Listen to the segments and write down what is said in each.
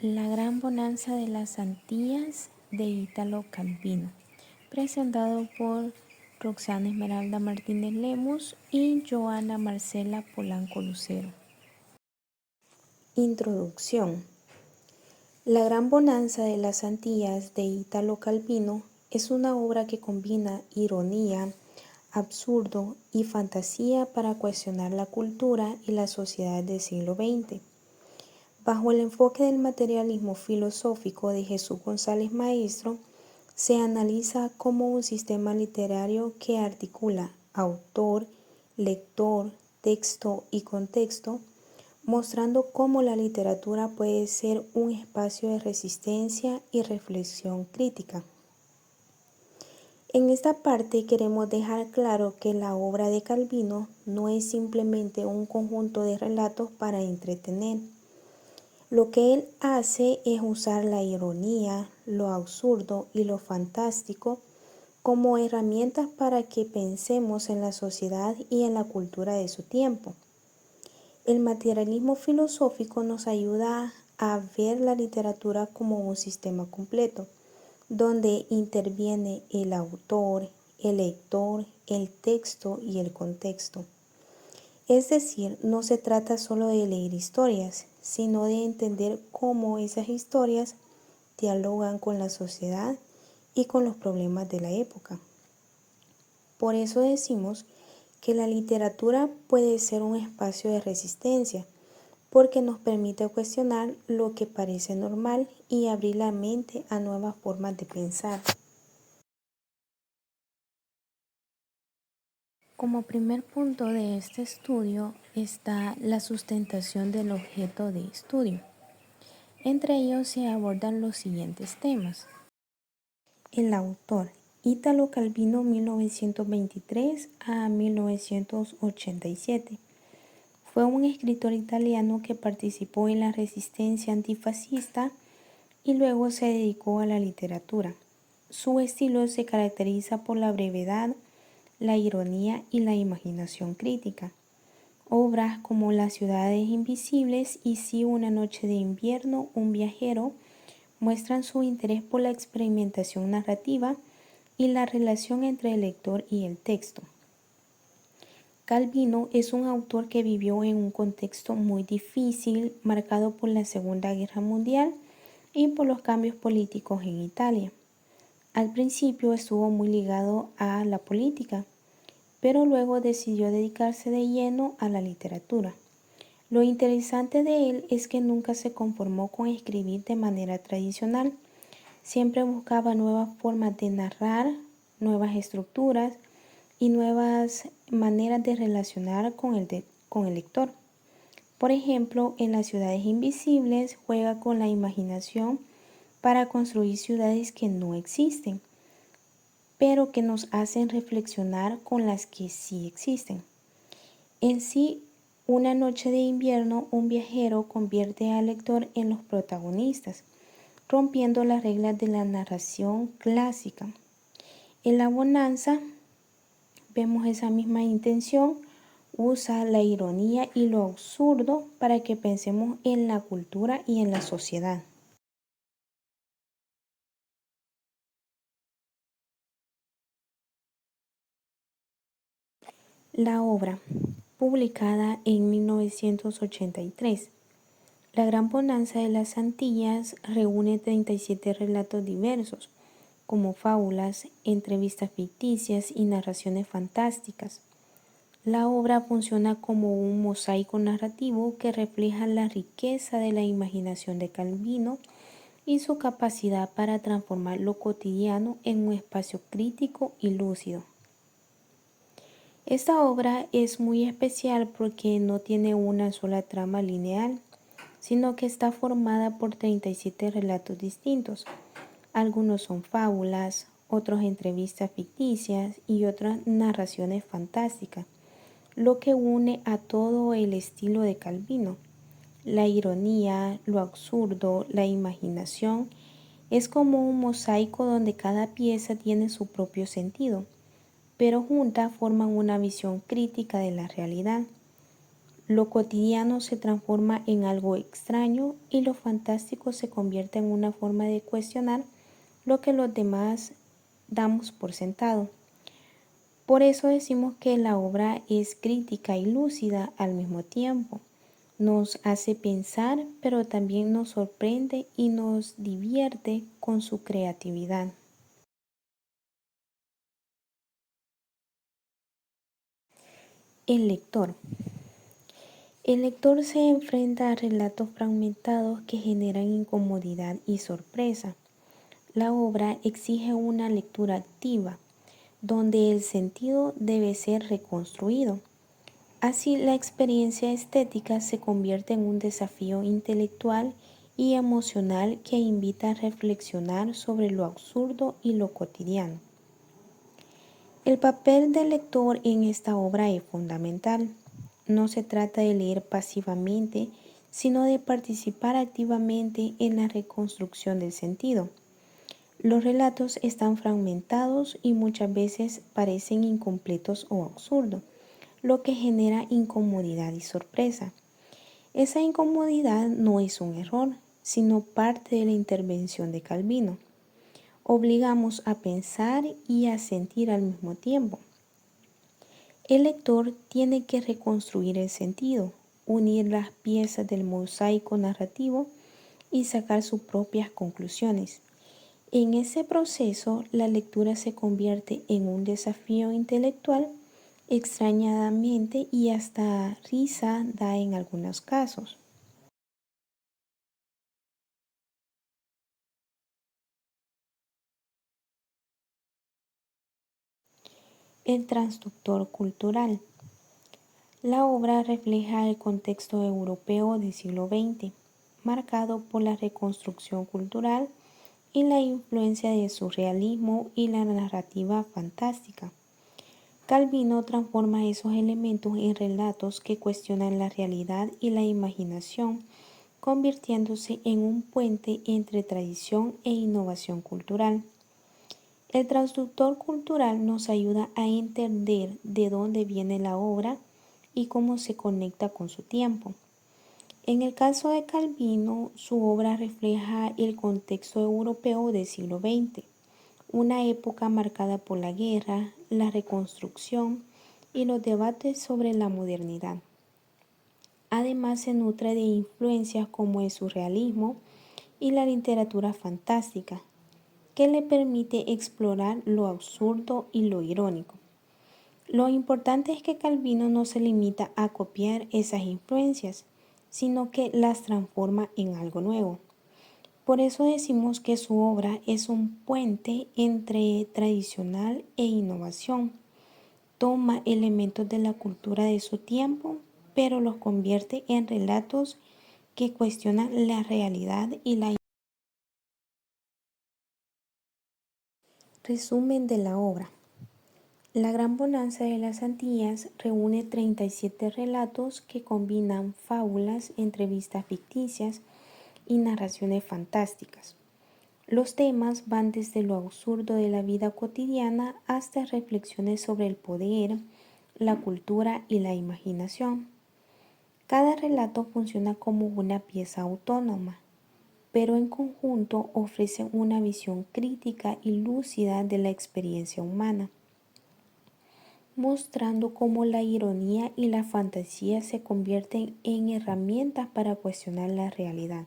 La gran bonanza de las Antillas de Italo Calvino, presentado por Roxana Esmeralda Martínez Lemus y Joana Marcela Polanco Lucero. Introducción. La gran bonanza de las Antillas de Italo Calvino es una obra que combina ironía, absurdo y fantasía para cuestionar la cultura y la sociedad del siglo XX. Bajo el enfoque del materialismo filosófico de Jesús González Maestro, se analiza como un sistema literario que articula autor, lector, texto y contexto, mostrando cómo la literatura puede ser un espacio de resistencia y reflexión crítica. En esta parte queremos dejar claro que la obra de Calvino no es simplemente un conjunto de relatos para entretener. Lo que él hace es usar la ironía, lo absurdo y lo fantástico como herramientas para que pensemos en la sociedad y en la cultura de su tiempo. El materialismo filosófico nos ayuda a ver la literatura como un sistema completo, donde interviene el autor, el lector, el texto y el contexto. Es decir, no se trata solo de leer historias, sino de entender cómo esas historias dialogan con la sociedad y con los problemas de la época. Por eso decimos que la literatura puede ser un espacio de resistencia, porque nos permite cuestionar lo que parece normal y abrir la mente a nuevas formas de pensar. Como primer punto de este estudio está la sustentación del objeto de estudio. Entre ellos se abordan los siguientes temas. El autor, Italo Calvino, 1923 a 1987. Fue un escritor italiano que participó en la resistencia antifascista y luego se dedicó a la literatura. Su estilo se caracteriza por la brevedad, la ironía y la imaginación crítica. Obras como Las ciudades invisibles y Si una noche de invierno, un viajero muestran su interés por la experimentación narrativa y la relación entre el lector y el texto. Calvino es un autor que vivió en un contexto muy difícil, marcado por la Segunda Guerra Mundial y por los cambios políticos en Italia. Al principio estuvo muy ligado a la política, pero luego decidió dedicarse de lleno a la literatura. Lo interesante de él es que nunca se conformó con escribir de manera tradicional. Siempre buscaba nuevas formas de narrar, nuevas estructuras y nuevas maneras de relacionar con el lector. Por ejemplo, en Las ciudades invisibles juega con la imaginación para construir ciudades que no existen, pero que nos hacen reflexionar con las que sí existen. En Sí, una noche de invierno, un viajero convierte al lector en los protagonistas, rompiendo las reglas de la narración clásica. En La bonanza vemos esa misma intención, usa la ironía y lo absurdo para que pensemos en la cultura y en la sociedad. La obra, publicada en 1983. La gran bonanza de las Antillas reúne 37 relatos diversos, como fábulas, entrevistas ficticias y narraciones fantásticas. La obra funciona como un mosaico narrativo que refleja la riqueza de la imaginación de Calvino y su capacidad para transformar lo cotidiano en un espacio crítico y lúcido. Esta obra es muy especial porque no tiene una sola trama lineal, sino que está formada por 37 relatos distintos. Algunos son fábulas, otros entrevistas ficticias y otras narraciones fantásticas, lo que une a todo el estilo de Calvino. La ironía, lo absurdo, la imaginación, es como un mosaico donde cada pieza tiene su propio sentido, pero juntas forman una visión crítica de la realidad. Lo cotidiano se transforma en algo extraño y lo fantástico se convierte en una forma de cuestionar lo que los demás damos por sentado. Por eso decimos que la obra es crítica y lúcida al mismo tiempo. Nos hace pensar, pero también nos sorprende y nos divierte con su creatividad. El lector. El lector se enfrenta a relatos fragmentados que generan incomodidad y sorpresa. La obra exige una lectura activa, donde el sentido debe ser reconstruido. Así, la experiencia estética se convierte en un desafío intelectual y emocional que invita a reflexionar sobre lo absurdo y lo cotidiano. El papel del lector en esta obra es fundamental. No se trata de leer pasivamente, sino de participar activamente en la reconstrucción del sentido. Los relatos están fragmentados y muchas veces parecen incompletos o absurdos, lo que genera incomodidad y sorpresa. Esa incomodidad no es un error, sino parte de la intervención de Calvino. Obligamos a pensar y a sentir al mismo tiempo. El lector tiene que reconstruir el sentido, unir las piezas del mosaico narrativo y sacar sus propias conclusiones. En ese proceso, la lectura se convierte en un desafío intelectual, extrañadamente y hasta risa da en algunos casos. El transductor cultural. La obra refleja el contexto europeo del siglo XX, marcado por la reconstrucción cultural y la influencia del surrealismo y la narrativa fantástica. Calvino transforma esos elementos en relatos que cuestionan la realidad y la imaginación, convirtiéndose en un puente entre tradición e innovación cultural. El transductor cultural nos ayuda a entender de dónde viene la obra y cómo se conecta con su tiempo. En el caso de Calvino, su obra refleja el contexto europeo del siglo XX, una época marcada por la guerra, la reconstrucción y los debates sobre la modernidad. Además, se nutre de influencias como el surrealismo y la literatura fantástica, que le permite explorar lo absurdo y lo irónico. Lo importante es que Calvino no se limita a copiar esas influencias, sino que las transforma en algo nuevo. Por eso decimos que su obra es un puente entre tradicional e innovación. Toma elementos de la cultura de su tiempo, pero los convierte en relatos que cuestionan la realidad y la... Resumen de la obra. La Gran Bonanza de las Antillas reúne 37 relatos que combinan fábulas, entrevistas ficticias y narraciones fantásticas. Los temas van desde lo absurdo de la vida cotidiana hasta reflexiones sobre el poder, la cultura y la imaginación. Cada relato funciona como una pieza autónoma, pero en conjunto ofrecen una visión crítica y lúcida de la experiencia humana, mostrando cómo la ironía y la fantasía se convierten en herramientas para cuestionar la realidad.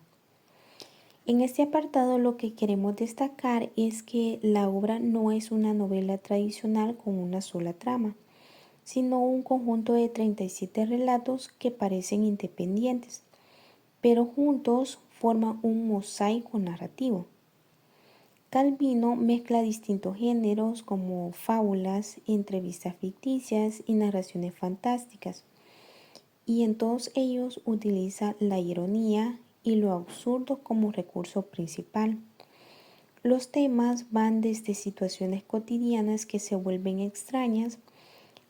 En este apartado lo que queremos destacar es que la obra no es una novela tradicional con una sola trama, sino un conjunto de 37 relatos que parecen independientes, pero juntos forman un mosaico narrativo. Calvino mezcla distintos géneros como fábulas, entrevistas ficticias y narraciones fantásticas, y en todos ellos utiliza la ironía y lo absurdo como recurso principal. Los temas van desde situaciones cotidianas que se vuelven extrañas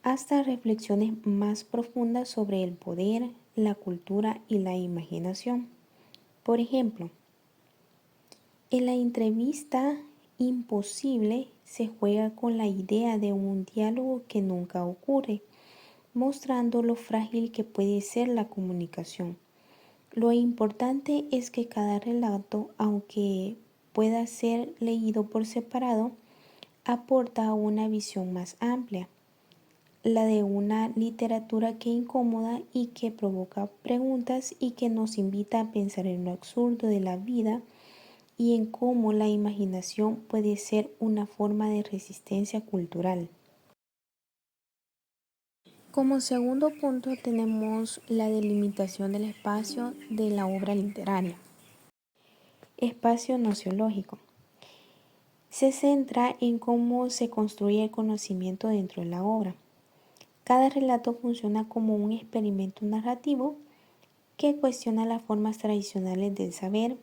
hasta reflexiones más profundas sobre el poder, la cultura y la imaginación. Por ejemplo, en la entrevista imposible se juega con la idea de un diálogo que nunca ocurre, mostrando lo frágil que puede ser la comunicación. Lo importante es que cada relato, aunque pueda ser leído por separado, aporta una visión más amplia, la de una literatura que incomoda y que provoca preguntas y que nos invita a pensar en lo absurdo de la vida y en cómo la imaginación puede ser una forma de resistencia cultural. Como segundo punto tenemos la delimitación del espacio de la obra literaria. Espacio nociológico. Se centra en cómo se construye el conocimiento dentro de la obra. Cada relato funciona como un experimento narrativo que cuestiona las formas tradicionales del saber.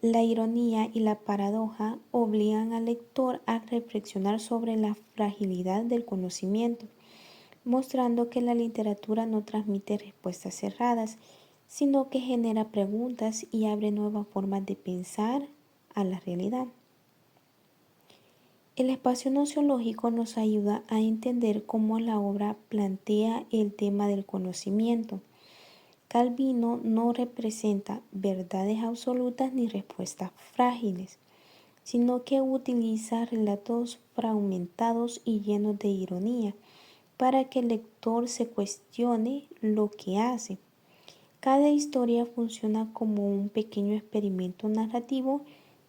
La ironía y la paradoja obligan al lector a reflexionar sobre la fragilidad del conocimiento, mostrando que la literatura no transmite respuestas cerradas, sino que genera preguntas y abre nuevas formas de pensar a la realidad. El espacio nociológico nos ayuda a entender cómo la obra plantea el tema del conocimiento. Calvino no representa verdades absolutas ni respuestas frágiles, sino que utiliza relatos fragmentados y llenos de ironía para que el lector se cuestione lo que hace. Cada historia funciona como un pequeño experimento narrativo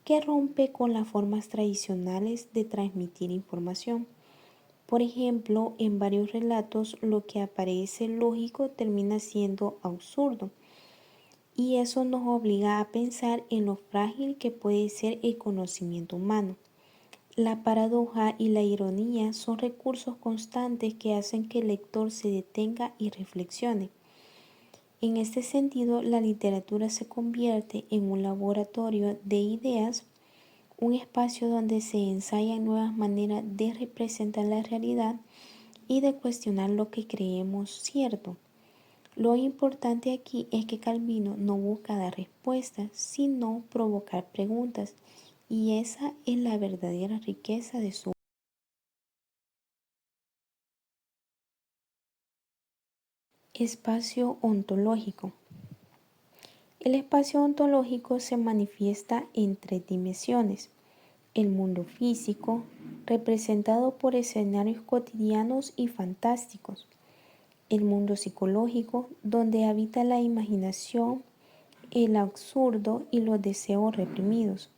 que rompe con las formas tradicionales de transmitir información. Por ejemplo, en varios relatos lo que aparece lógico termina siendo absurdo, y eso nos obliga a pensar en lo frágil que puede ser el conocimiento humano. La paradoja y la ironía son recursos constantes que hacen que el lector se detenga y reflexione. En este sentido, la literatura se convierte en un laboratorio de ideas, un espacio donde se ensayan nuevas maneras de representar la realidad y de cuestionar lo que creemos cierto. Lo importante aquí es que Calvino no busca dar respuestas, sino provocar preguntas, y esa es la verdadera riqueza de su espacio ontológico. El espacio ontológico se manifiesta en tres dimensiones: el mundo físico, representado por escenarios cotidianos y fantásticos; el mundo psicológico, donde habita la imaginación, el absurdo y los deseos reprimidos;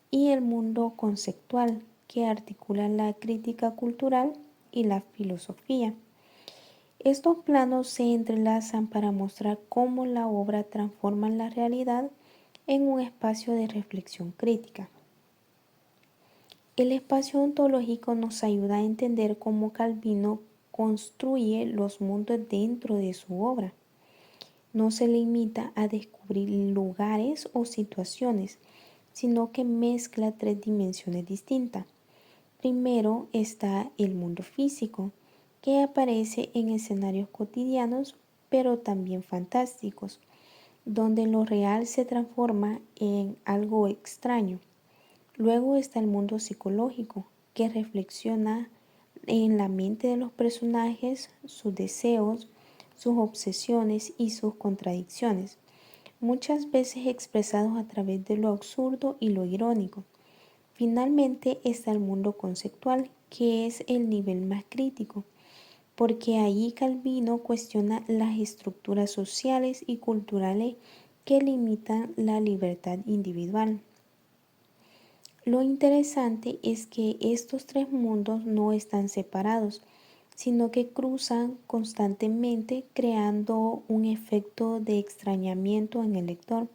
y el mundo conceptual, que articula la crítica cultural y la filosofía. Estos planos se entrelazan para mostrar cómo la obra transforma la realidad en un espacio de reflexión crítica. El espacio ontológico nos ayuda a entender cómo Calvino construye los mundos dentro de su obra. No se limita a descubrir lugares o situaciones, sino que mezcla tres dimensiones distintas. Primero está el mundo físico, que aparece en escenarios cotidianos, pero también fantásticos, donde lo real se transforma en algo extraño. Luego está el mundo psicológico, que reflexiona en la mente de los personajes, sus deseos, sus obsesiones y sus contradicciones, muchas veces expresados a través de lo absurdo y lo irónico. Finalmente está el mundo conceptual, que es el nivel más crítico, porque allí Calvino cuestiona las estructuras sociales y culturales que limitan la libertad individual. Lo interesante es que estos tres mundos no están separados, sino que cruzan constantemente, creando un efecto de extrañamiento en el lector.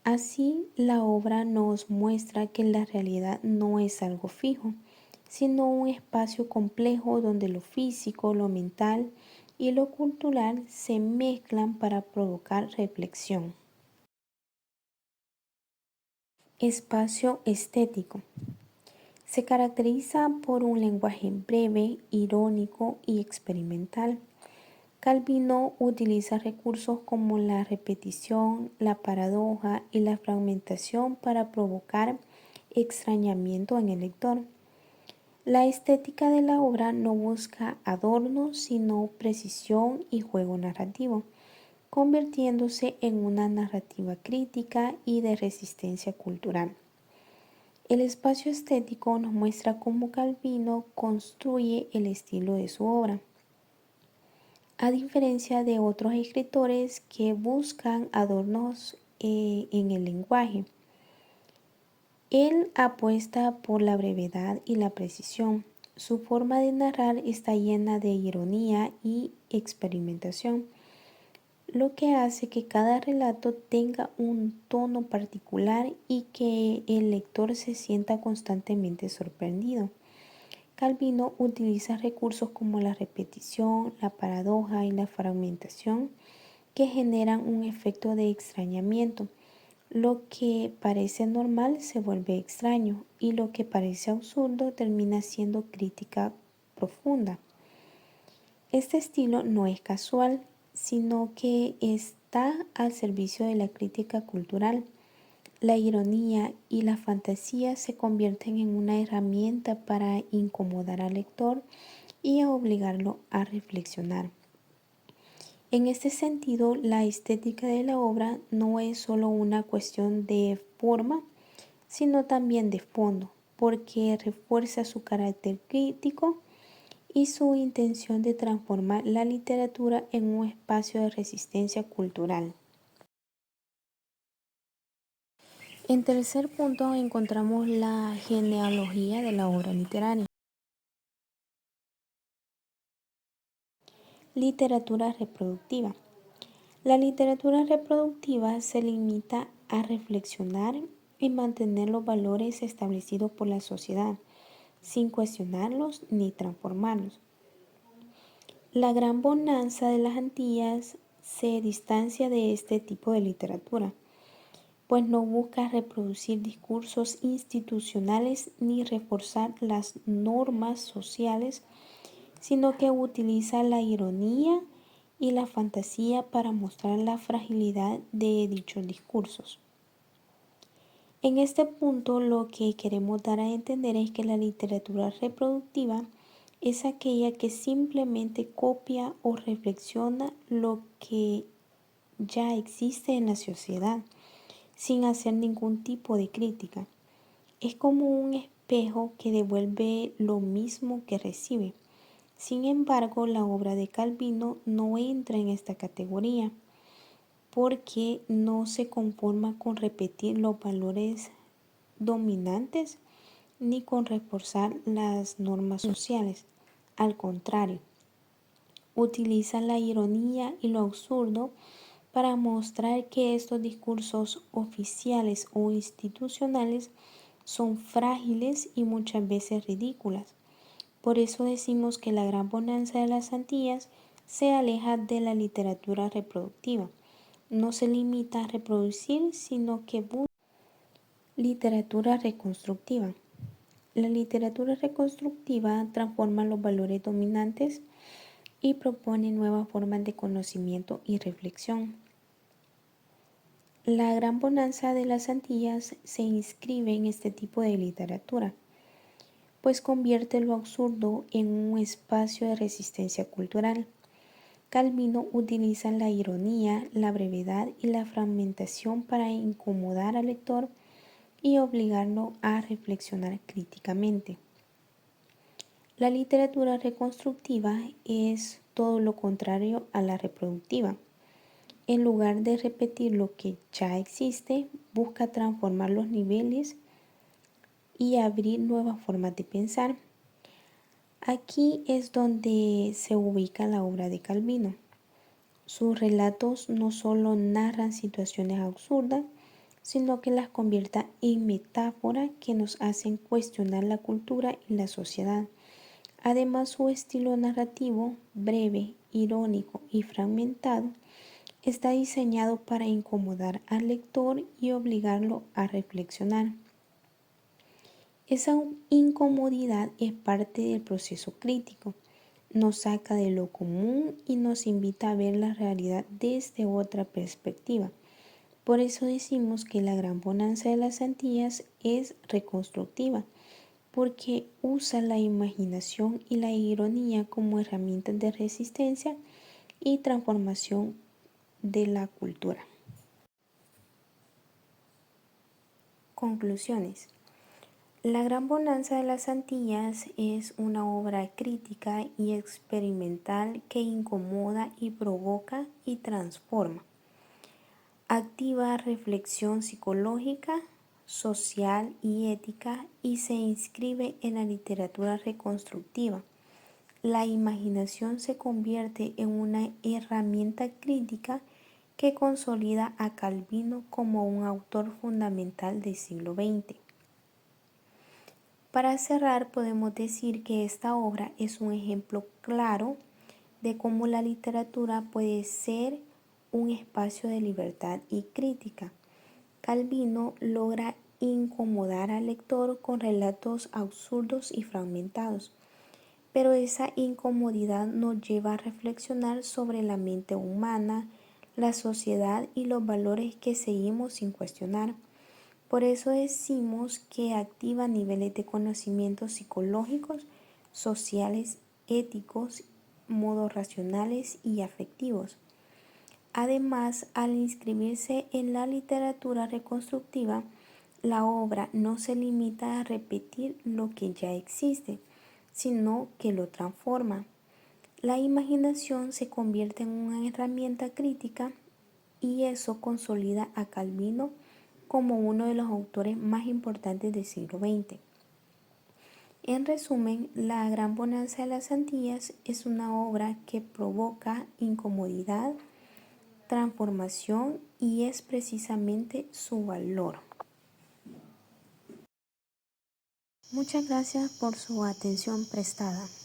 Así, la obra nos muestra que la realidad no es algo fijo, sino un espacio complejo donde lo físico, lo mental y lo cultural se mezclan para provocar reflexión. Espacio estético. Se caracteriza por un lenguaje breve, irónico y experimental. Calvino utiliza recursos como la repetición, la paradoja y la fragmentación para provocar extrañamiento en el lector. La estética de la obra no busca adornos, sino precisión y juego narrativo, convirtiéndose en una narrativa crítica y de resistencia cultural. El espacio estético nos muestra cómo Calvino construye el estilo de su obra. A diferencia de otros escritores que buscan adornos en el lenguaje, él apuesta por la brevedad y la precisión. Su forma de narrar está llena de ironía y experimentación, lo que hace que cada relato tenga un tono particular y que el lector se sienta constantemente sorprendido. Calvino utiliza recursos como la repetición, la paradoja y la fragmentación que generan un efecto de extrañamiento. Lo que parece normal se vuelve extraño y lo que parece absurdo termina siendo crítica profunda. Este estilo no es casual, sino que está al servicio de la crítica cultural. La ironía y la fantasía se convierten en una herramienta para incomodar al lector y a obligarlo a reflexionar. En este sentido, la estética de la obra no es solo una cuestión de forma, sino también de fondo, porque refuerza su carácter crítico y su intención de transformar la literatura en un espacio de resistencia cultural. En tercer punto encontramos la genealogía de la obra literaria. Literatura reproductiva. La literatura reproductiva se limita a reflexionar y mantener los valores establecidos por la sociedad, sin cuestionarlos ni transformarlos. La gran bonanza de las Antillas se distancia de este tipo de literatura, pues no busca reproducir discursos institucionales ni reforzar las normas sociales, sino que utiliza la ironía y la fantasía para mostrar la fragilidad de dichos discursos. En este punto lo que queremos dar a entender es que la literatura reproductiva es aquella que simplemente copia o reflexiona lo que ya existe en la sociedad, sin hacer ningún tipo de crítica. Es como un espejo que devuelve lo mismo que recibe. Sin embargo, la obra de Calvino no entra en esta categoría porque no se conforma con repetir los valores dominantes ni con reforzar las normas sociales. Al contrario, utiliza la ironía y lo absurdo para mostrar que estos discursos oficiales o institucionales son frágiles y muchas veces ridículas. Por eso decimos que la gran bonanza de las Antillas se aleja de la literatura reproductiva. No se limita a reproducir, sino que busca literatura reconstructiva. La literatura reconstructiva transforma los valores dominantes y propone nuevas formas de conocimiento y reflexión. La gran bonanza de las Antillas se inscribe en este tipo de literatura, pues convierte lo absurdo en un espacio de resistencia cultural. Calvino utiliza la ironía, la brevedad y la fragmentación para incomodar al lector y obligarlo a reflexionar críticamente. La literatura reconstructiva es todo lo contrario a la reproductiva. En lugar de repetir lo que ya existe, busca transformar los niveles y abrir nuevas formas de pensar. Aquí es donde se ubica la obra de Calvino. Sus relatos no solo narran situaciones absurdas, sino que las convierten en metáforas que nos hacen cuestionar la cultura y la sociedad. Además, su estilo narrativo, breve, irónico y fragmentado, está diseñado para incomodar al lector y obligarlo a reflexionar. Esa incomodidad es parte del proceso crítico. Nos saca de lo común y nos invita a ver la realidad desde otra perspectiva. Por eso decimos que la gran bonanza de las Antillas es reconstructiva, porque usa la imaginación y la ironía como herramientas de resistencia y transformación de la cultura. Conclusiones. La Gran Bonanza de las Antillas es una obra crítica y experimental que incomoda y provoca y transforma. Activa reflexión psicológica, social y ética y se inscribe en la literatura reconstructiva. La imaginación se convierte en una herramienta crítica que consolida a Calvino como un autor fundamental del siglo XX. Para cerrar, podemos decir que esta obra es un ejemplo claro de cómo la literatura puede ser un espacio de libertad y crítica. Calvino logra incomodar al lector con relatos absurdos y fragmentados, pero esa incomodidad nos lleva a reflexionar sobre la mente humana, la sociedad y los valores que seguimos sin cuestionar. Por eso decimos que activa niveles de conocimientos psicológicos, sociales, éticos, modos racionales y afectivos. Además, al inscribirse en la literatura reconstructiva, la obra no se limita a repetir lo que ya existe, sino que lo transforma. La imaginación se convierte en una herramienta crítica y eso consolida a Calvino como uno de los autores más importantes del siglo XX. En resumen, La Gran Bonanza de las Antillas es una obra que provoca incomodidad, transformación y es precisamente su valor. Muchas gracias por su atención prestada.